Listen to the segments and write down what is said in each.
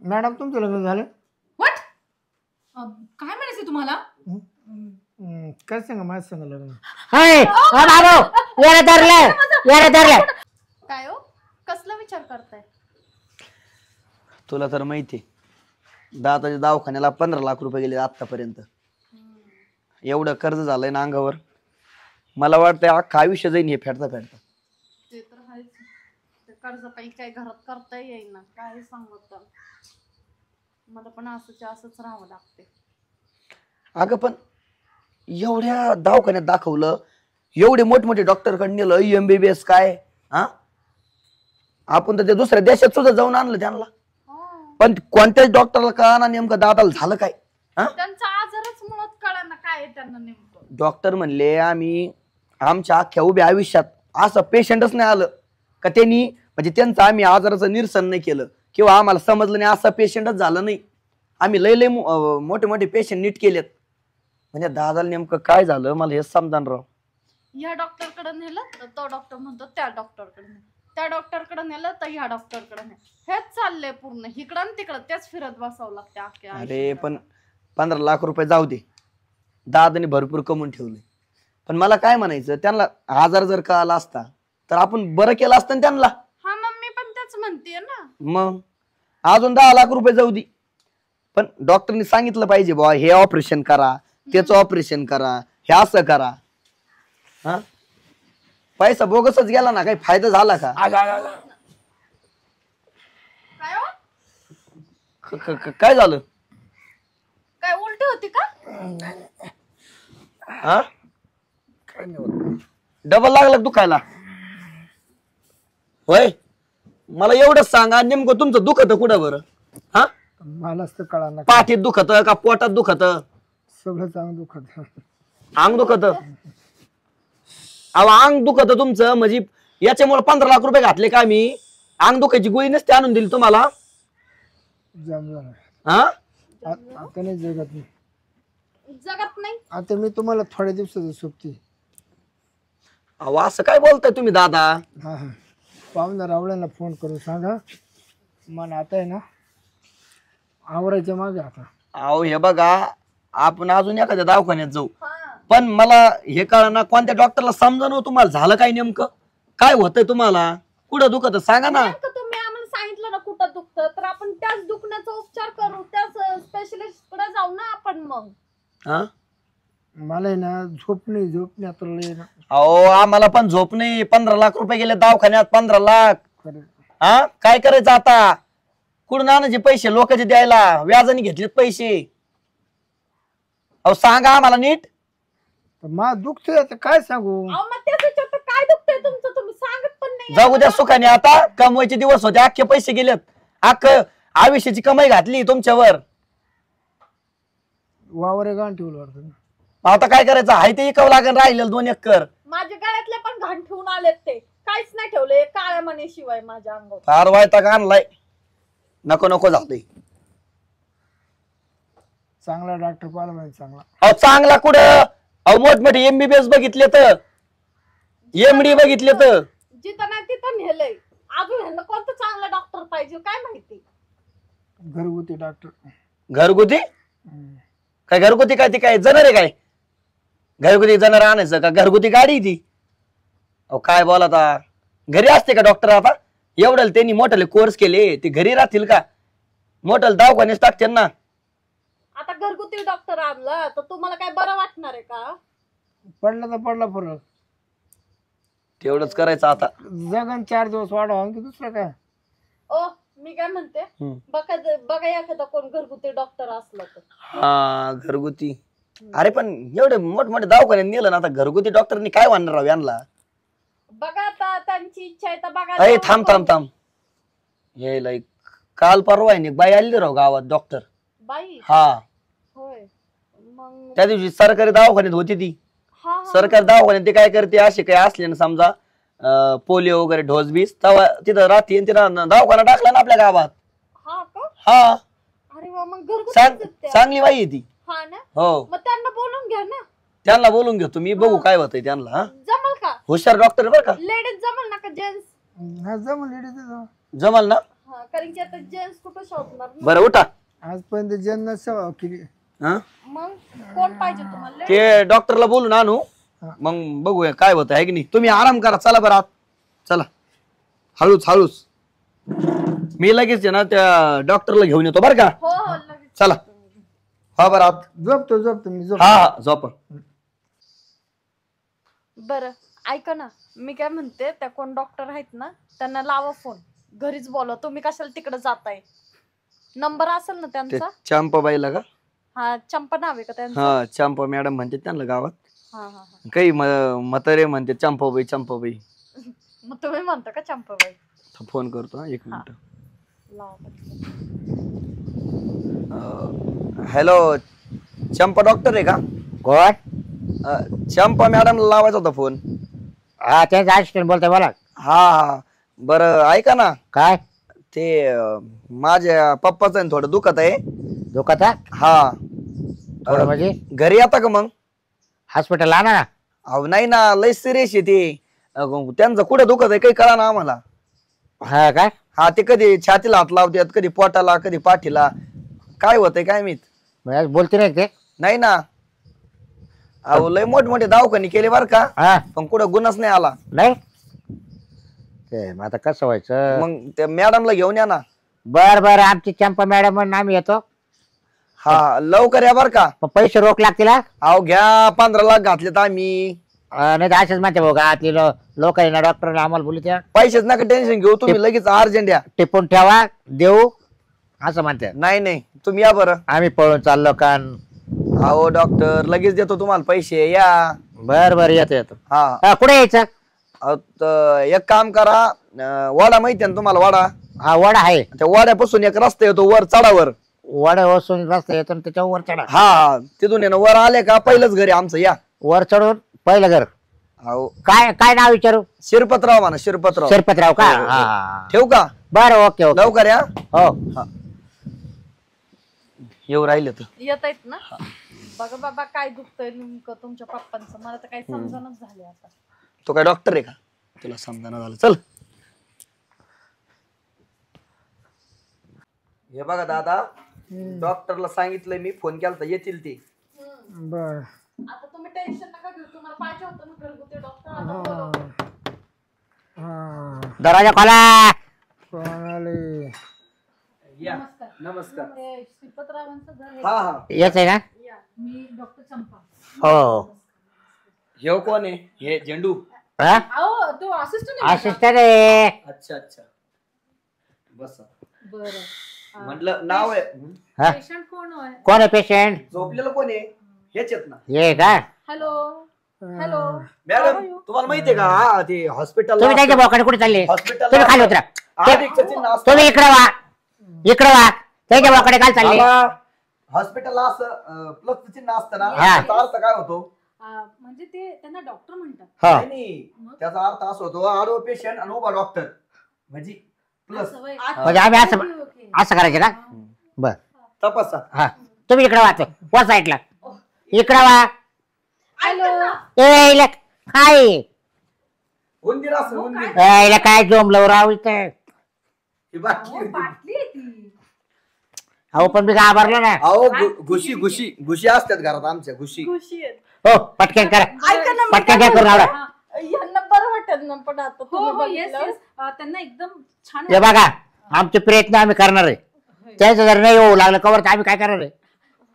Madam तुमचं लग्न झालं? व्हॉट? काय म्हणायचं तुम्हाला? काय सांगा माझं सांगा लग्न. काय हो कसला विचार करताय? तुला तर माहिती दादाच्या दवाखान्याला 15 लाख रुपये गेले आतापर्यंत. एवढं कर्ज झालंय ना अंगावर. मला वाटतंय अख्खा आयुष्य जाईन हे फेडता फेडता. ते तर आहेच. ते कर्ज काही काय घरात करता येईना काय सांगत. मला पण असंच राहावं लागते. अगं पण एवढ्या दवाखान्यात दाखवलं, एवढे मोठमोठे डॉक्टरकडे नेलं, MBBS काय हा, आपण तर ते दुसऱ्या देशात सुद्धा जाऊन आणलं त्यांना. पण कोणत्याच डॉक्टरला कळाना नेमकं दादाला झालं काय. त्यांचा आजारच मुळात कळाना काय त्यांना नेमकं. डॉक्टर म्हणले आम्ही आमच्या अख्ख्या उभ्या आयुष्यात असं पेशंटच नाही आलं का त्यांनी म्हणजे त्यांचं आम्ही आजाराचं निरसन नाही केलं किंवा आम्हाला समजलं नाही असं पेशंटच झालं नाही. आम्ही लय मोठे मोठे पेशंट नीट केलेत. म्हणजे दादाला नेमकं काय झालं मला हे समजान राव. ह्या डॉक्टरकडे नेलं तर तो डॉक्टर म्हणतो त्या डॉक्टरकडे ने, त्या डॉक्टरकडे नेलं तर ह्या डॉक्टरकडे ने. हेच चाललंय पूर्ण इकडं आणि तिकडं तेच फिरत बसावं लागते अख्ख्या. अरे पण 15 लाख रुपये जाऊ दे, दादाने भरपूर कमवून ठेवले. पण मला काय म्हणायचं, त्यांना आजार जर कळाला असता तर आपण बरं केलं असतं त्यांना. हा मम्मी पण तेच म्हणते ना. मग अजून 10 लाख रुपये जाऊ दे, पण डॉक्टरनी सांगितलं पाहिजे बुवा हे ऑपरेशन करा, त्याचं ऑपरेशन करा, हे असं करा. हा पैसा बोगसच गेला ना, काही फायदा झाला का? काय हो? काय झालं? काय उलटी होती का? हा डबल लागलं दुखायला होय? मला एवढंच सांगा नेमकं तुमचं दुखत कुठं बरं? हा मलाच तर कळाना. पाठीत दुखत का पोटात दुखत? सगळं चांगलं दुखत. अंग दुखत? अहो अंग दुखत तुमचं म्हणजे याच्यामुळे 15 लाख रुपये घातले का मी? अंग दुखायची गोळी नसते आणून दिली तुम्हाला. जमलं. हा आता नाही जगत नाही. जगत नाही आता मी तुम्हाला थोड्या दिवसाचं सुट्टी. अहो असं काय बोलताय तुम्ही दादा? हा हा पाहुणा रावळ्यांना फोन करून सांगा मला आता आहे ना आवरायच्या मागे. आता अहो हे बघा आपण अजून एखाद्या दवाखान्यात जाऊ, पण मला हे कळना कोणत्या डॉक्टरला समजा तुम्हाला झालं काय नेमकं, काय होतंय तुम्हाला, कुठं दुखत सांगा ना. तुम्ही आम्हाला सांगितलं ना कुठं दुखतं तर आपण त्याच दुखण्याचा उपचार करू, त्याच स्पेशलिस्ट कडे जाऊ ना आपण. मग हा मला आहे ना झोप नाही आता लय ना. अहो आम्हाला पण झोप नाही. 15 लाख रुपये गेले दवाखान्यात. 15 लाख. खरं. हा काय करायचं आता? कुठून आणायचे पैसे? लोकांचे द्यायला व्याजाने घेतलेत पैसे. अहो सांगा आम्हाला नीट. मा दुखतोय आता काय सांगू. अहो मग त्याच विचारतं काय दुखतंय तुमचं, तुम्ही सांगत पण नाही. जाऊ द्या सुखाने. आता कमवायचे दिवस होते, अख्खे पैसे गेलेत. आयुष्याची कमाई घातली तुमच्यावर. वावर गाण ठेवलं वाटतं. आता काय करायचं? हाय ते इकावं लागेल. राहिलेलं 2 एकर. माझ्या गळ्यातले पण घाण ठेवून आलेत ते. काहीच नाही ठेवले काळ्या मनीशिवाय माझ्या अंगावर. फार वैताग आणलाय. नको नको झालंय. चांगला डॉक्टर पाहिला पाहिजे चांगला. अहो चांगला कुठं? अहो मोठमोठे MBBS बघितले तर, MD बघितले तर. जिथं नाही तिथं नेलंय. अजून ह्यांना कोणतं चांगला डॉक्टर पाहिजे काय माहिती. घरगुती डॉक्टर. घरगुती काय? घरगुती काय? ती काय जनावर आहे काय? घरगुती जनावर आणायचं का? घरगुती गाडी ती? अहो काय बोला आता. घरी असते का डॉक्टर? आता एवढं त्यांनी मोठे कोर्स केले, ते घरी राहतील का? मोठं दवाखान्यात टाकतील ना. आता घरगुती डॉक्टर आणला तर तुम्हाला काय बरं वाटणार आहे का? पडला तर पडला फरक. तेवढंच करायचं आता. जगन 4 दिवस वाढवा आणखी दुसरं काय. ओ मी काय म्हणते, बघा एखादा कोण घरगुती डॉक्टर असला तर. हा घरगुती. अरे पण एवढे मोठमोठे दवाखान्यात नेलं ना, आता घरगुती डॉक्टरनी काय वाढणार राव यांना? बघा आता त्यांची इच्छा आहे तर बघा. अरे थांब थांब थांब. हे लाईक काल परवा आहे बाई आली राव गावात डॉक्टर. बाई? हा होय. मग त्या दिवशी सरकारी दवाखान्यात होती ती. हा सरकारी दवाखान्यात ते काय करते, असे काय असले ना समजा पोलिओ वगैरे ढोस बीस, तेव्हा तिथं राहते तिथं दवाखाना टाकला ना आपल्या गावात. हा का? हा अरे वा मग घरगुती चांगली बाई आहे ती. हा ना. हो मग त्यांना बोलून घ्या ना. त्यांना बोलून घेतो मी, बघू काय होतंय त्यांना. जमल का? हुशार डॉक्टर बरं का. लेडीज जमल ना का जेंट्स? जमल लेडीज जमल ना. हा, कारण की आता जेंट्स कुठं शोधणार ना? बरं उठा. आजपर्यंत जन्नत सेवा केली. हा मग कोण पाहिजे तुम्हाला? ते डॉक्टरला बोलून आणू, मग बघूया काय होतं आहे की नाही. तुम्ही आराम करा, चला बरं आत चला, हळूच हळूच. मी लगेच आहे ना त्या डॉक्टरला घेऊन येतो बरं का. हो हो लगेच. चला हा बरं आत. झोपतो मी झोप. हा हा झोपा. बरं ऐका ना, मी काय म्हणते, त्या कोण डॉक्टर आहेत ना त्यांना लावा फोन, घरीच बोलवा. तुम्ही कशाला तिकडे जाताय? नंबर असेल ना ते त्यांचा? चंपाबाईला का? हा, चंपा नाव आहे का त्यांचं? हा चंपा मॅडम म्हणते त्यांना गावात. हा हा हा. काही म्हातारे म्हणते चंपाबाई चंपाबाई. मग तुम्ही म्हणता का चंपाबाई? फोन करतो हा, 1 मिनिट. लावा पटकन. हॅलो, चंपा डॉक्टर आहे का? कोण? चंपा मॅडमला लावायचा होता फोन. हा त्यांचा असिस्टंट बोलतोय, बोला. हा हा बरं ऐका ना, काय ते माझ्या पप्पाचं आहे ना थोडं दुखत आहे. दुखत आहे? हा थोडं म्हणजे घरी येता का मग? हॉस्पिटल आणा ना. अहो नाही ना, लय सिरियस आहे ते. त्यांचं कुठे दुखत आहे काही कळा ना आम्हाला. हा काय? हा ते कधी छातीला हात लावतात, कधी पोटाला, कधी पाठीला. काय होतंय काय माहित. म्हणजे बोलते नाही ते? नाही ना, अहो लय मोठमोठे दवाखाने केले बर का, हा पण कुठं गुणच नाही आला. नाही ते मग आता कसं व्हायचं? मग त्या मॅडमला घेऊन या ना. बर बर, आमची चंपा मॅडम म्हणून आम्ही येतो. हा लवकर या बर का. मग पैसे रोख लागतील हा? अहो घ्या, 15 लाख घातलेत आम्ही. नाही तर असेच म्हणते भाऊ गावातली लोक आहे ना, डॉक्टर आम्हाला बोलू त्या पैसेच नका टेन्शन घेऊ तुम्ही, लगेच अर्जंट या. टिपून ठेवा, देऊ असं म्हणते. नाही नाही तुम्ही या बरं. आम्ही पळून चाललो कान. अहो डॉक्टर लगेच देतो तुम्हाला पैसे, या. बर बर येतो येतो. हा कुठे यायचं? एक काम करा, वाडा माहिती ना तुम्हाला? वाडा, हा वडा आहे. त्या वाड्यापासून एक रस्ता येतो वर चढावर. वडा वसून रस्ता येतो त्याच्यावर वर चढा. हा तिथून येणं वर आले का पहिलंच घरी आमचं या. वर चढून पहिलं घर. अहो काय काय नाव विचारू? शिरपतराव म्हणा, शिरपतराव. शिरपतराव का? हो, हो. हा ठेवू का? बरं ओके ओके. लवकर या. हो येऊ राहिले तर. येत आहेत ना? बघा बाबा काय दुखतंय नेमकं तुमच्या पप्पांचं, मला तर काही समजणच झाले आता. तो काय डॉक्टर आहे का? तुला समजायला झालं. चल हे बघा दादा, डॉक्टरला सांगितलंय मी, फोन केला तर येतील ते. बर आता तुम्ही टेन्शन नका घेऊ, तुम्हाला पाहिजे होतं ना घरगुती डॉक्टर. हा दरवाजा खोला. कोणाले या नमस्कार. श्रीपतरावांचं घर आहे. हा हा येत आहे ना? मी डॉक्टर चंपा. हो. हे कोण आहे? हे झेंडू. हा? अहो तो असिस्टंट आहे. असिस्टंट आहे. अच्छा अच्छा बस. बरं. म्हटलं नाव आहे. हा? पेशंट कोण आहे? कोण आहे पेशंट? झोपलेलं कोण आहे? हेच आहेत ना ये का? Hello hello. मॅडम, तुम्हाला माहितीये का? हा ते हॉस्पिटल. तुम्ही त्याच्या भावाकडे कुठे चालले? हॉस्पिटल तुम्ही खाली उतरा. तुम्ही इकडे वा, इकडे वा. त्याच्या भावाकडे काय चालले? हॉस्पिटल असं प्लस चिन्ह असतं ना, हा. त्याचा अर्थ काय होतो? म्हणजे ते त्यांना डॉक्टर म्हणतात. हा. नाही, त्याचा अर्थ असा होतो, आडवं पेशंट आणि उभा डॉक्टर, म्हणजे प्लस. असं वय. म्हणजे आम्ही असं ओके, ओके. असं करायचं का? बर. तपासा. हा तुम्ही इकडे वाच, वर साईडला इकडे वा. हॅलो. ए इला काय? उंदीर असं उंदीर. ए इला काय जोमलं राव इथं? ही बाटली अहो, होती. बाटली आहे ती. अहो पण मी घाबरलो ना. अहो घुशी घुशी घुशी असतात घरात आमच्या, घुशी. खुशी आहेत. हो पटकन करा, ऐका ना, मी पटकन काय काय करून आवडा. हा. यांना बरं वाटेल ना, पण आता हो तुम्ही हो येस बघितलं. येस. त्यांना एकदम छान हे बघा, आमचे प्रयत्न आम्ही करणार आहे. त्याचं जर नाही होऊ लागलं कवर तर आम्ही काय करणार आहे?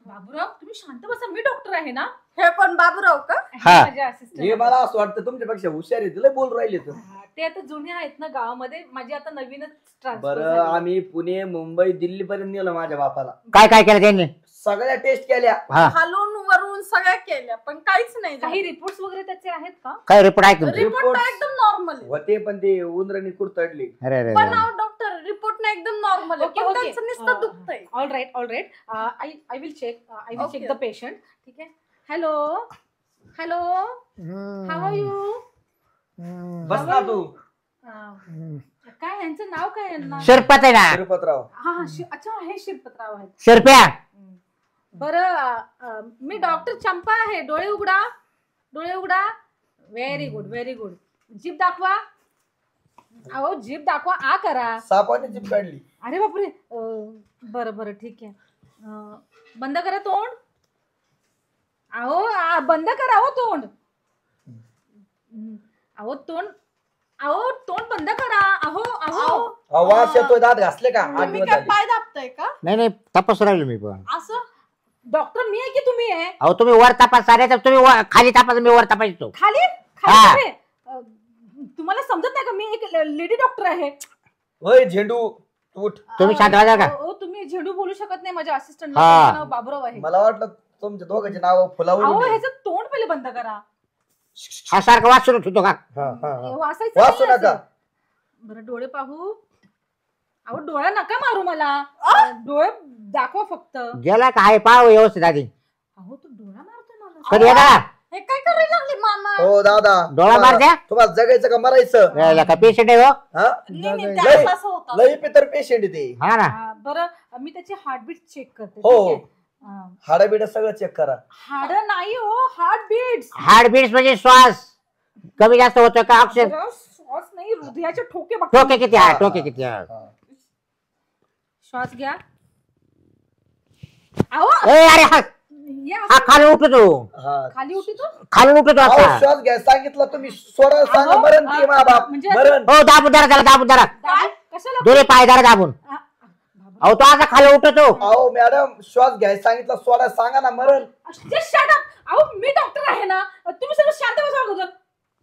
बाबूराव तुम्ही शांत बसा, मी डॉक्टर आहे ना. हे पण बाबूराव का? हा. माझे हे assistant. मला असं वाटतं तुमच्यापेक्षा हुशार आहे, लय बोल राहिले तर. ते आता जुने आहेत ना गावामध्ये, माझी आता नवीनच ट्रान्सफर बरं, आम्ही पुणे मुंबई दिल्ली पर्यंत नेलं माझ्या बापाला. काय काय केलं त्यांनी? सगळ्या टेस्ट केल्या. हा खालून वरून सगळ्या केल्या पण काहीच नाही झालं. काही रिपोर्ट्स वगैरे त्याचे आहेत का? काय रिपोर्ट आहे तुमचे? रिपोर्ट तर एकदम नॉर्मल आहे. होते पण ते उंदरांनी कुरतडले. अरे अरे पण अरे. डॉक्टर रिपोर्ट ना एकदम नॉर्मल आहे, ओके पण ओके. त्यांचं नुसतं दुखतंय. All right all right. I will check Okay. Check the patient. ठीक आहे. Hello hello. How are you? बस ना तू. काय यांचं नाव काय यांना? शिरपत आहे ना? शिरपतराव. हा हा अच्छा हे शिरपतराव आहेत. शिरप्या. बरं मी डॉक्टर चंपा आहे. डोळे उघडा, डोळे उघडा. Very good very good. जीभ दाखवा. अहो जीभ दाखवा, आ करा. सापाने जीभ काढली. अरे बापरे. बरं बरं ठीक आहे. बंद करा तोंड. अहो बंद करा हो तोंड. अहो तोंड बंद करा. अहो वास येतोय, दात घासले का? 8 तुम्ही दिवस काय झाले. पाय दाबताय का? नाही तपास राहिलो मी पण. असं डॉक्टर मी आहे की तुम्ही आहे? अहो तुम्ही वर तपास साऱ्याचा, तुम्ही खाली तपास, मी वर तपासतो. खाली हा. खाली तुम्हाला समजत नाही का मी एक लेडी डॉक्टर आहे? होय झेंडू उठ. तुम्ही शांत राहा का? तुम्ही झेंडू बोलू शकत नाही. माझ्या असिस्टंट हा. नाव बाबुराव आहे. मला वाटलं तुमच्या दोघांची नाव फुलावून. ह्याचं तोंड पहिले बंद करा. हा सारखं वाचून होतो का? वासायचं वाचू नाही नका. असं. बरं डोळे पाहू. अहो डोळा नका मारू मला. डोळे दाखवा फक्त. गेला का? आहे पाव व्यवस्थित आधी. अहो तू डोळा मारतोय मला. कधी येणार? हे काय करायला लागले मामा? हो दादा, डोळा मार द्या. तुम्हाला जगायचं का मरायचं? यायला का पेशंट आहे हो? हा? नाही, त्यावेळेस असं होतं. लई पितर पेशंट आहे ते. हा ना. बरं मी त्याची हार्टबीट चेक करते. हो. ठीक आहे? हाडबिड सगळं चेक करा. हाड नाही हो, हार्टबीट. हार्टबीट्स म्हणजे श्वास कमी जास्त होतोय का? ऑक्सिजन श्वास नाही, हृदयाचे ठोके बघा. टोके किती आहे? टोके किती आहे? श्वास घ्या. अहो ए अरे हा या हा खाली उठतो. हा. खाली उठतो. खाली उठतो अहो, आता. श्वास घ्या सांगितलं तुम्ही. सोडा सांगा. अहो, मरण ते मा बाप म्हणजे- मरण. हो दाबून धरा त्याला, दाबून धरा. कशाला? दोन्ही पाय धरा दाबून. अहो तो आता खाली उठतो. अहो मॅडम श्वास घ्यायला सांगितलं, सोडा सांगा ना. मरण. Just shut up. अहो मी डॉक्टर आहे ना. तुम्ही सर्व शांत बसा अगोदर.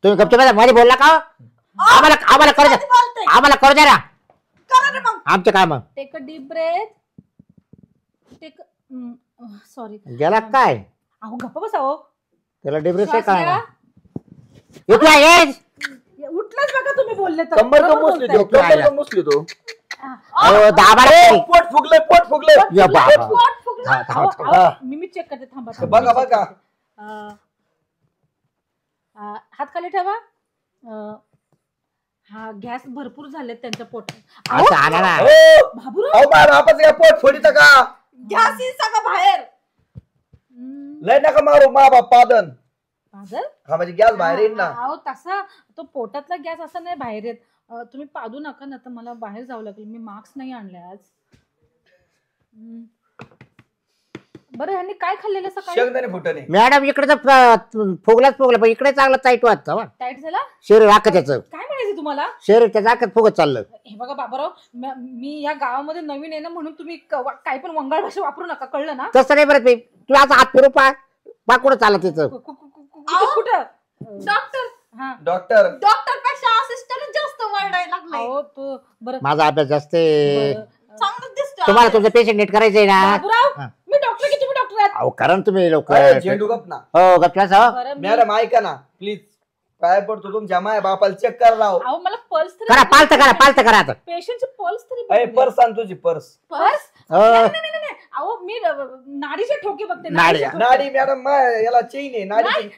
तुम्ही गपचूप मध्ये बोलला का? आम्हाला करू द्या. बोलतोय. आम्हाला करू द्या ना करा रे मग. आमचं काम. Take a deep breath. Take sorry. गेला काय? अहो गप्प बसा हो. त्याला डिब्रेस श्वास काय घ्या. इथला येस. उठलाच बघा तुम्ही बोलले तर. कंबर बरोबर तर मुसली बोलताय. तो. कंबर तर मुसली तो. अहो दाबाला पोट फुगले, पोट फुगले. या बाबा. पोट फुगलं. हा, थांबा, अहो, हा. अहो, मी चेक करते. थांबा बघा बघा. हात खाली ठेवा. हा गॅस भरपूर झालेत त्यांच्या पोटात. असं आणा ना. हो. बाबूराव. अहो माझ्या बापाचं काय पोट फोडीत का? गॅस सगळं बाहेर. लय नका मारू मा बाप पादन. पागल. हा म्हणजे गॅस बाहेर येईल ना. अहो तसा तो पोटातला गॅस असा नाही बाहेर येत. तुम्ही पादू नका ना तर मला बाहेर जावं लागेल. मी मास्क नाही आणले आज. बरं ह्यांनी काय खाल्लेलं सकाळी? शेंगदाणे फुटणे. मॅडम इकडे तर फुगलाच फुगला पण इकडे चांगला टाईट वाटतं. टाईट झाला? शरीर आखत त्याचं. काय म्हणायचं तुम्हाला? शरीर त्याचं आखत फुगत चाललं. हे बघा बाबाराव, मी या गावामध्ये नवीन आहे ना म्हणून तुम्ही काय पण वंगाळ भाषा वापरू नका, कळलं ना? तसं नाही बरं. तू आता हात फिरू पाकुडं चालत तिचं. कुठं? डॉक्टर हा. डॉक्टर. डॉक्टर पेक्षा असिस्टंट जास्त वरडायला लागलाय. अहो तो बरं माझा अभ्यास जास्त आहे. चांगलं दिसतोय. तुम्हाला तुमचं पेशंट नीट करायचंय ना. बाबूराव, हा. मी डॉक्टर की तुम्ही डॉक्टर आहात? अहो कारण तुम्ही लोक अरे, झेंडू गप ना. हो गपचास हो. बरं, मॅडम ऐका ना प्लीज. काय पडतो तुमच्या माय बापाला चेक करा राव. अहो मला पल्स करा पालत करा आता. पेशंटची पल्स तरी अरे बघू पर्स आण तुझी पर्स. पर्स? हो. नाही. अहो मी नाडीचे ठोके बघते. नाडी. नाडीचे ठोके. नाडी मॅडम माय याला चेन आहे. नाडी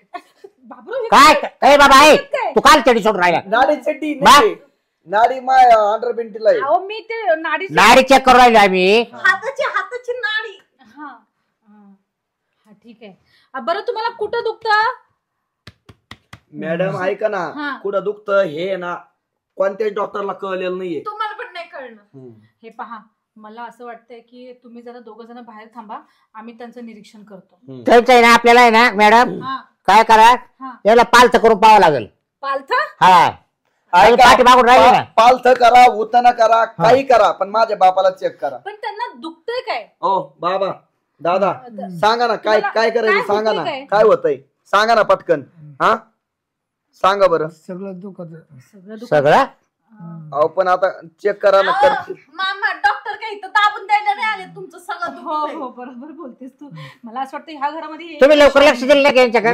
बाबूराव, हे काय ए बाबा काय? तू काल चढी सोडून राहिला. नाडी चड्डी बा- नाही. नाडी माय अंडर बिंटीला आहे. अहो मी ते नाडीचे. नाडी चेक करून राहिलो आम्ही. हाताची नाडी. हा ठीक आहे. बरं तुम्हाला कुठं दुखतं? मॅडम ऐका ना. हा. कुठं दुखतं हे ना कोणत्याच डॉक्टरला कळलेलं नाहीये. तुम्हाला पण नाही कळलं. हे पहा, मला असं वाटतंय की तुम्ही जरा दोघं जण बाहेर थांबा. आम्ही त्यांचं निरीक्षण करतो. त्यांचं आहे ना आपल्याला आहे ना मॅडम हा. काय करा हा. याला पालथ करून पाहावं लागेल. पालथ? हा पाठी मागून राहिली ना. पालथ करा, उतन करा, काही करा, पण माझ्या बापाला चेक करा. पण त्यांना दुखतंय काय? ओ बाबा दादा सांगा ना काय मला- काय करायचं काय सांगा होतंय ना. काय? काय होतंय सांगा ना पटकन. हा सांगा बरं. सगळं दुखत. सगळं दुखत. सगळं अहो पण आता चेक करा ना. अहो, मामा डॉक्टर काही इथं दाबून द्यायला नाही आले. तुमचं सगळं हो दुखतंय. हो बरोबर बोलतेस तू. मला असं वाटतं ह्या घरामध्ये तुम्ही लवकर लक्ष दिलं नाही का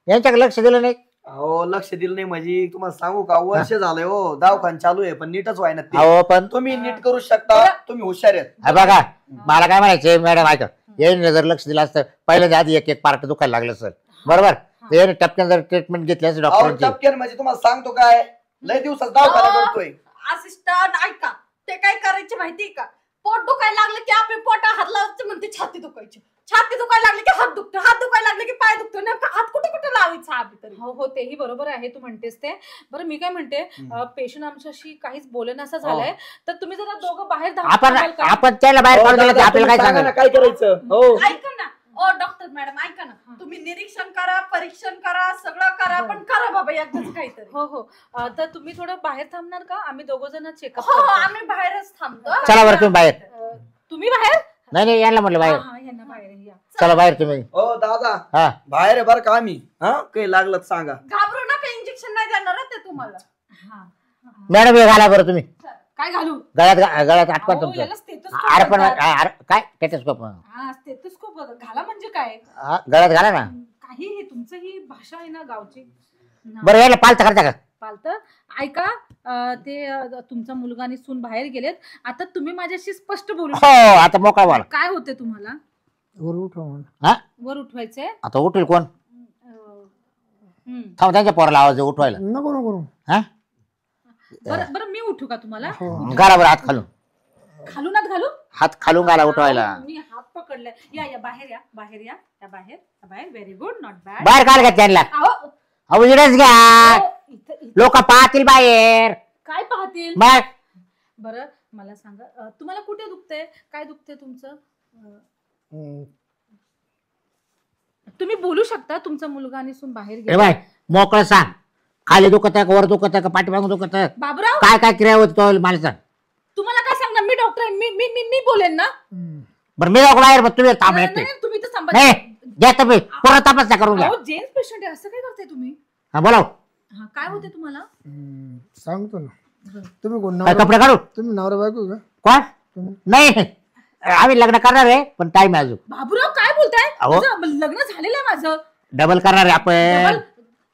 यांच्याकडे लक्ष दिलं नाही. अहो लक्ष दिलं नाही म्हणजे तुम्हाला सांगू का वर्ष झालंय हो. दवाखाना चालू आहे पण नीटच व्हाय ना ते. अहो पण तुम्ही नीट करू शकता. तुम्ही हुशार आहेत. हा बघा मला काय म्हणायचंय मॅडम ऐका याने जर लक्ष दिलं असतं पहिल्यांदा आधी एक पार्ट दुखायला लागलं सर बरोबर. याने टपक्यान जर ट्रीटमेंट घेतली असती अहो डॉक्टरांची. टपक्यान म्हणजे तुम्हाला सांगतो काय लय दिवसात दवाखाना करतोय. असिस्टंट ऐका, ते काय करायचे माहितीये का? पोट दुखायला लागलं की आपली पोटा हात लावायचं म्हणते छाती दुखायची. छाती दुखायला लागली की हात दुखतो. हात दुखायला लागले की पाय दुखतो. नेमका हात कुठे कुठे लावायचा? सावित्री. हो तेही बरोबर आहे तू म्हणतेस ते. बरं मी काय म्हणते, पेशंट आमच्याशी काहीच बोलेनासा झालाय, तर तुम्ही जरा दोघं बाहेर आपण थांबाल का? आपण त्याला बाहेर हो, काढून दिलं तर दादा, आपल्याला तुम्ही काय सांगा ना, सांगाल? काय करायचं? हो ऐका ना ओ डॉक्टर मॅडम, ऐका ना, तुम्ही निरीक्षण करा, परीक्षण करा, सगळं करा, पण करा बाबा एकदाच काहीतरी. हो तर तुम्ही थोडं बाहेर थांबणार का? आम्ही दोघं जण चेकअप हो आम्ही बाहेरच थांबतो. चला बरं तुम्ही बाहेर. तुम्ही बाहेर? नाही यांना म्हटलं बाहेर. हा यांना बाहेर या. चला बाहेर तुम्ही. हो दादा, हा बाहेर आहे बरं का आम्ही. हा काही लागलं तर सांगा. घाबरू नका, इंजेक्शन नाही देणार हं ते तुम्हाला. हा मॅडम हे घाला बरं तुम्ही. काय घालू? गळ्यात आटका अहो, तुमचं. याला स्टेथोस्कोप अरे पण म्हणतात. काय टेटस्कोप हा स्टेथोस्कोप घाला म्हणजे काय? गळ्यात घाला ना. काही हे तुमचं ही भाषा आहे ना गावची. बरं यायला पालतं करता का? पालत ऐका, तुमचा मुलगा आणि सून बाहेर गेलेत. आता तुम्ही माझ्याशी स्पष्ट बोलू हो आता मोकळा बोला. काय होते तुम्हाला? वर उठवा म्हणून. हा वर उठवायचंय? आता उठेल कोण? हम्म. थांब त्यांच्या पोराला आवाज दे, उठवायला. नको हा बरं मी उठू का तुम्हाला? घाला बरं हात खालून. खालून आत घालू? हात खालून घाला उठवायला. मी हात पकडलाय. या बाहेर या बाहेर. Very good, not bad. बाहेर काढ का त्यांना? अहो इकडेच घ्या, लोक पाहतील बाहेर. काय पाहतील? मग बरं मला सांगा, तुम्हाला कुठे दुखतंय? काय दुखतंय तुमचं? तुम्ही बोलू शकता. तुमचा मुलगा आणि सून बाहेर रे गेले. बाय मोकळं सांग. खाली दुखत आहे का, वर दुखत आहे का, पाठीमागून दुखत आहे? बाबूराव काय काय क्रिया होती तो मला सांग. तुम्हाला काय सांगणार? मी डॉक्टर आहे. मी बोलेन ना. बरं मी जाऊ बाहेर, मग तुम्ही थांब नाही, येते. नाही, तुम्ही तर नाही संभाजी. घ्या तुम्ही पूर्ण तपासण्या करून घ्या. जेंट्स पेशंट आहे, असं काय करताय तुम्ही? हा बोलाव. हा काय होते तुम्हाला? सांगतो ना. तुम्ही कोण काय नवरा? कपडे काढू? तुम्ही नवरा बायको का? कोण? नाही आम्ही लग्न करणार आहे, पण टाइम आहे अजून. बाबूराव काय बोलताय? अहो. माझं लग्न झालेलं आहे माझं. डबल करणार आहे आपण.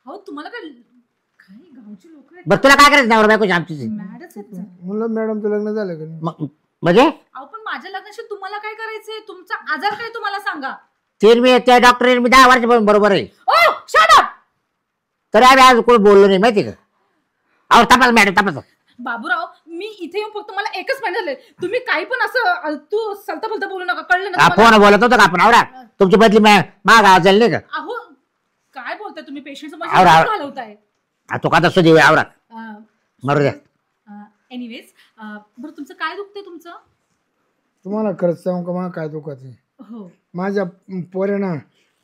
हो तुम्हाला काय गावची लोक आहेत? बरं तुला काय करायचं नवरा बायकोची आमची? मॅडच आहेत जरा. म्हणलं मॅडमचं लग्न झालं का नाही? म्हणजे अहो पण माझ्या लग्नाशी तुम्हाला काय करायचंय? तुमचा आजार काय तुम्हाला सांगा. मी त्या डॉक्टर मी 10 वर्षापासून बरोबर आहे. ओ शट अप. तरी आम्ही आज कोणी बोललो नाही माहिती का? अहो तपास मॅडम तपास. बाबूराव मी इथे येऊन फक्त मला एकच महिना झाले. तुम्ही काही पण असं तू सलता फलता बोलू नका, कळलं ना तुम्हाला? फोन बोलत होतो का आपण? आवरा तुमची बदली माग आवाज झाली नाही का? अहो काय बोलताय तुम्ही? पेशंट आवरा, आवरा. घालवताय. तो का तसं देऊ आवरा मरू द्या. एनिवेज बरं तुमचं काय दुखतंय तुमचं? तुम्हाला खरंच सांगू का? मला काय दुखत आहे? हो माझ्या पोऱ्यानं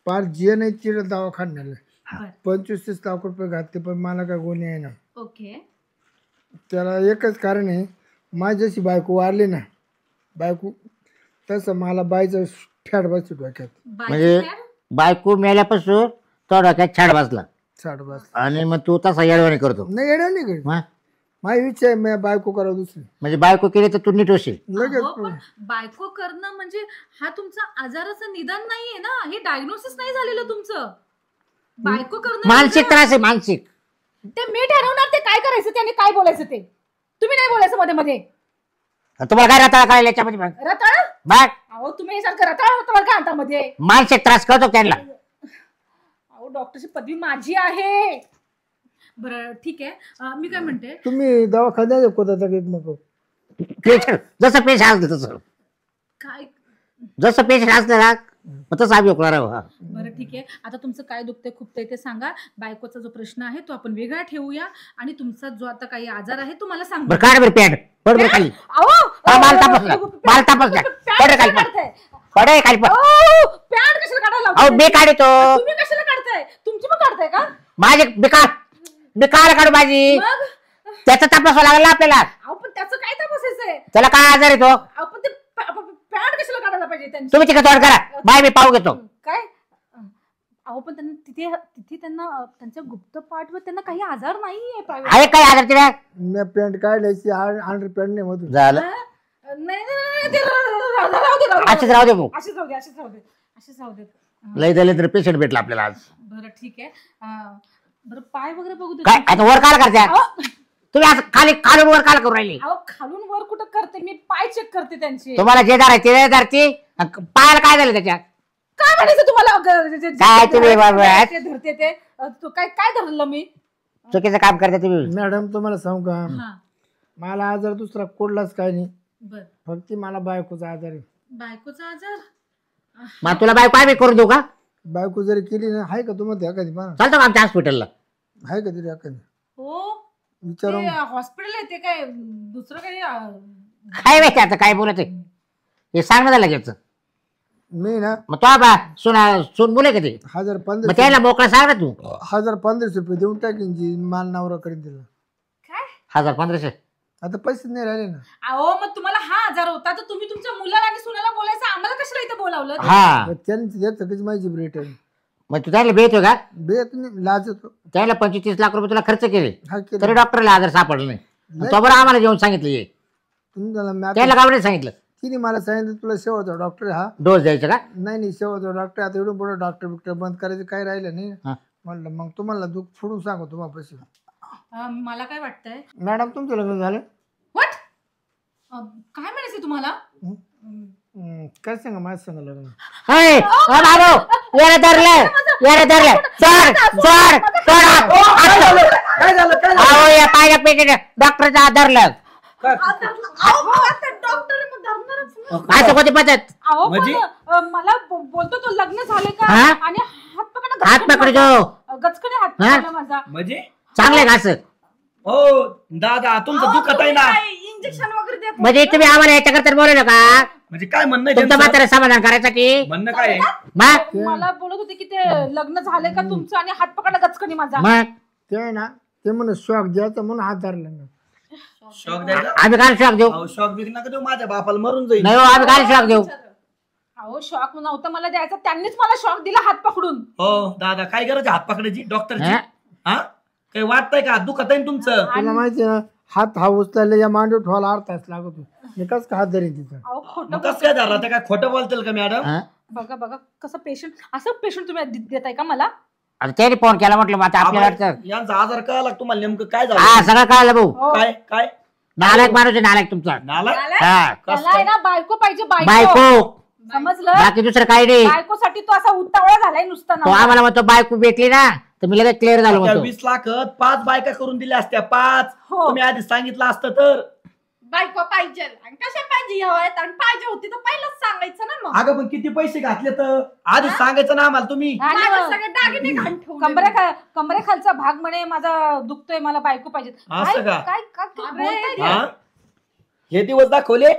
पार जे नाही तिला दवाखान्याला बरं 25-30 लाख रुपये घातले, पण मला काय गोणी आहे ना. ओके. त्याला एकच कारण आहे, माझ्याशी बायको वारली ना, बायको तसं मला बाईचं ठ्याड बसतो डोक्यात. म्हणजे बायको मेल्यापासून तो डोक्यात छाड बसला छाड बस आणि मग तू तसा येडवाणी करतो. नाही येणार नाही काही. मग? माझी इच्छा आहे मी बायको करावं दुसरी म्हणजे बायको केली तर तू नीट होशील. लगेच. अहो, पण बायको करणं म्हणजे हा तुमचा आजाराचं निदान नाहीये ना. हे डायग्नोसिस नाही झालेलं तुमचं. बायको करणं मानसिक म्हणजे- त्रास आहे मानसिक. ते मी ठरवणार ते काय करायचं त्याने काय बोलायचं ते. तुम्ही नाही बोलायचं मध्ये मध्ये. तुम्हाला काय रताळा काय याच्यामध्ये मग? रताळ? बघ अहो तुम्ही हे सारखं रताळ रताळ का आणता मध्ये? मानसिक त्रास कळतो त्यांना. अहो डॉक्टरची पदवी माझी आहे. बरं ठीक आहे. मी काय म्हणते, तुम्ही दवाखान्यात कोणाचा घेत नको. पेशंट जसं पेशंट असलं तसं काय जसं पेशंट असलं ना मग तसं आम्ही ओळखणार आहोत. बरं ठीक आहे. आता तुमचं काय दुखतंय खुपतंय ते सांगा. बायकोचा जो प्रश्न आहे तो आपण वेगळा ठेवूया आणि तुमचा जो आता काही आजार आहे तो मला सांगा. बरं काढ बरं पॅन्ट पड बरं खाली. माल तापसला माल तापसला पड खाली पड खाली पड. पॅन्ट कशाला काढायला अहो लावताय? मी काढतो तुम्ही कशाला काढताय? तुमची पण काढताय का? माझे बेकार काढू माझी. मग त्याचा तपासावं लागला ना आपल्याला. अहो पण त्याचं काय तपासायचंय? त्याला काय आजार येतो? अहो पण ते पॅन्ट कशाला काढायला पाहिजे त्यांची? तुम्ही तिकडे तोड करा बाय मी पाहू घेतो. काय? अहो पण त्यांना तिथे त्यांना त्यांच्या गुप्त पाठवर त्यांना काही आजार नाहीये प्रायव्हेट. आहे काय आजार तिला? मी पॅन्ट काढल्याची अंडर पॅन्ट नाही मधून. झालं नाही ते राहू दे. अशीच राहू दे भाऊ. अशीच राहू दे. लय झाले तर पेशंट भेटला आपल्याला आज. बरं ठीक आहे. बरं पाय वगैरे बघू दे. काय आता वर काल करत्या अहो, तुम्ही असं खाली खालून वर काल करू राहिली? अहो खालून वर कुठं करते मी? पाय चेक करते त्यांचे. तुम्हाला जे दार आहे ते दारची पायाला काय झालं त्याच्या? काय म्हणायचं तुम्हाला? काय तुम्ही बाबा? ते धरते ते तू काय धरलं मी? चुकीचं काम करता तुम्ही. मॅडम तुम्हाला सांगू का? हा मला आजार दुसरा कोडलाच काय नाही, बर. फक्त मला बायकोचा आजार आहे. बायकोचा आजार? मग तुला बायको आम्ही करून देऊ का? बायको जरी केली ना आहे का तुम्हाला एखादी पण चालतं का आमच्या हॉस्पिटलला? आहे का तरी एखादी हो विचारून ते हॉस्पिटल आहे ते काय दुसरं काही काय माहिती आता काय बोलत आहे? हे सांग ना त्याला लगेच. मी ना मग तो सून बोले का ते? 1000-1500 मग त्याला मोकळा सांग ना तू. 1000-1500 रुपये देऊन टाकीन जी माल नवरा करीन तिला. काय 1500. आता पैसे नाही राहिले ना. अहो मग तुम्हाला हा आजार होता तर तुम्ही तुमच्या मुलाला आणि सुनाला बोलायचं आम्हाला कशाला इथे बोलावलं हा मग त्यांची त्याच्यातच माझी ब्रेट आहे. मग तू त्याला भेटतो का? बेत नाही लाज येतो. त्याला 25-30 लाख रुपये तुला खर्च केले हा तरी केलं डॉक्टरला आजार सापडला नाही. तो बरं आम्हाला जेवण सांगितलं ये. तुम्हाला मी आता- त्याला का नाही सांगितलं तिने मला सांगितलं तुला शेवटचा डॉक्टर हा डोस द्यायचा का? नाही शेवटचा डॉक्टर आता एवढं पुढे डॉक्टर बिक्टर बंद करायचं काय राहिलं नाही हा. म्हणलं मग तुम्हाला दुःख फोडून सांगू तुम्हाला पैसे. मला काय वाटतंय मॅडम तुमचं लग्न झालं? व्हॉट काय म्हणायचं तुम्हाला काय सांगा माझं सांगा लग्न. हे, ओ बाबू, याला धरलं. सोड, सोड, सोड. काय झालं काय झालं अहो, या पाहिल्या पेटीने डॉक्टरचा हात धरलं. असं कोणती पद्धत? अहो म्हणजे? पण, मला बोलतो तो लग्न झाले का हा? आणि हात पकडतो. गचकने हात हा? पकडला माझा म्हणजे चांगलं का असं? हो दादा तुमचं दुखत आहे ना. इंजेक्शन वगैरे देत म्हणजे तुम्ही आम्हाला याच्याकरता बोलवलं का? म्हणजे काय म्हणणं आहे तुमचं त्यांचं? म्हातारा समाधान करायसाठी? म्हणणं काय आहे? मग मला बोलत होते की ते लग्न झाले का तुमचं आणि हात पकडला गचकनी माझा मग ते आहे ना ते म्हणून शॉक द्यायचं म्हणून हात धरला मी. शॉक द्यायला आम्ही काय शॉक देऊ? अहो शॉक बिक नका देऊ माझ्या बापाला मरून जाईल. नाही हो, आम्ही काय शॉक देऊ? अहो शॉक नव्हतं मला द्यायचं त्यांनीच मला शॉक दिला हात पकडून हो दादा काय गरज आहे हात पकडायची डॉक्टरची? हा? हा काही वाटतंय का दुखत आहे ना तुमचं? तुला माहिती आहे ना हात हा उचलायला या मांडीवर ठेवायला 8 तास लागतो. मी कस का हात धरेन तिचा. अहो खोटं मग कसं काय झालं ते काय खोटं बोलतील का मॅडम? हा? बघा बघा कसं पेशंट असं पेशंट तुम्ही देताय का मला आता त्याने फोन केला म्हटलं मग आता आपल्याला वाटतं. यांचा आजार कळाला का तुम्हाला नेमकं काय हा झालं? सगळं कळलं भाऊ. हो. काय काय नालायक माणूस आहे, नालायक तुमचा. नाला हा त्याला आहे ना बायको पाहिजे बायको बायको, समजलं बाकी दुसरं काही नाही. बायकोसाठी तो असा उतावळा झालाय नुसता तो ना आम्हाला म्हणतो बायको भेटली ना तर मी लगेच क्लिअर झालो म्हणतो. 20 लाखात 5 बायका करून दिल्या असत्या 5. हो. तुम्ही आधी सांगितलं असतं तर. बायको पाहिजे आणि कशा पाहिजे ह्या वयात आणि पाहिजे होती तर पहिलंच सांगायचं ना मग. अगं पण किती पैसे घातले तर आधी सांगायचं ना आम्हाला तुम्ही. माझे आणि सगळे दागिने घाण ठेवले. कमरेखालचा भाग म्हणे माझा दुखतोय मला बायको पाहिजे असं का? काय काय बोलताय ते? हा हे दिवस दाखवले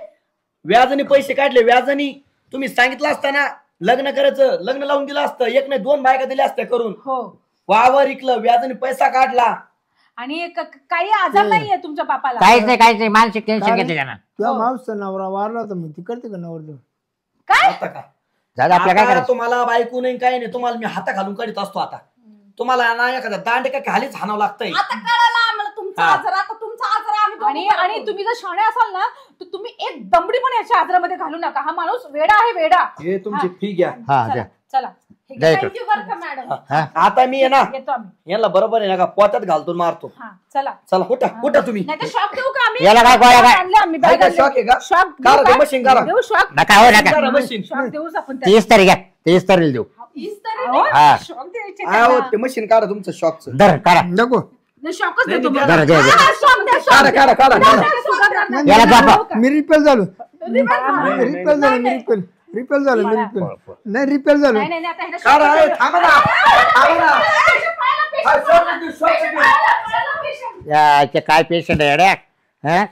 व्याजाने पैसे काढले व्याजाने. तुम्ही सांगितलं असतं ना लग्न करायचं लग्न लावून दिलं असतं. 1 नाही 2 बायका दिल्या असत्या करून. हो वावर इकलं व्याजाने पैसा काढला. आणि काही आजार नाहीये तुमच्या बापाला काहीच नाही मानसिक टेन्शन घेतलं त्यांना. त्या मावसा नवरा वारला तर मग ती करते का नवर काय आता का दादा आपल्या काय आता करायचं? तुम्हाला बायको नाही काय नाही तुम्हाला मी हाता घालून काढत असतो. आता तुम्हाला ना एखादा दांड का खालीच हाणावं लागतंय. आता कळालं आम्हाला तुमचा हा. आजार. आता तुमचा आजार आम्ही दोघं आणि करतो. आणि तुम्ही जर शाणे असाल ना तर तुम्ही एक दमडी पण याच्या आजारामध्ये घालू नका. हा माणूस वेडा आहे वेडा हे तुमची फी घ्या. हा चला द्या. चला हे द्या घ्या. इकडं. Thank you बरं का मॅडम. हा? आता मी आहे ना येतो आम्ही यांना बरोबर आहे ना का पोत्यात घालतो आणि मारतो. हा चला चला उठा उठा तुम्ही. नाही तर शॉक देऊ का आम्ही याला काय गोळ्या काय? आणले आम्ही काय बॅग काय शॉक आहे का? शॉक करा ते मशीन करा. देऊ शॉक नका हो नका. करा मशीन. शॉक देऊच आपण त्याला. 30 तारीख आहे 30 तारीख देऊ. हीच तरी अहो, हा. शॉक द्यायचे अहो त्याला. ते मशीन काढा तुमचं शॉकचं. धर करा. नको नाही, शॉकच नाही, देतो नाही, मला. धर द्या द्या. हा, शॉक द्या, शॉक काढा द्या. काढा काढा काढा. नाही, याला नाही, झोपा. मी रिपेअर झालो नाही, रिपेअर झालो मी रिपेअर झालो मी नाही रिपेअर झालो. नाही, नाही, आता ह्याला काढा शॉक अरे, देतो. थांबा ना थांबा ना. हा, शॉक देतो, शॉक देतो. याचे काय पेशंट आहे अड्या? हा?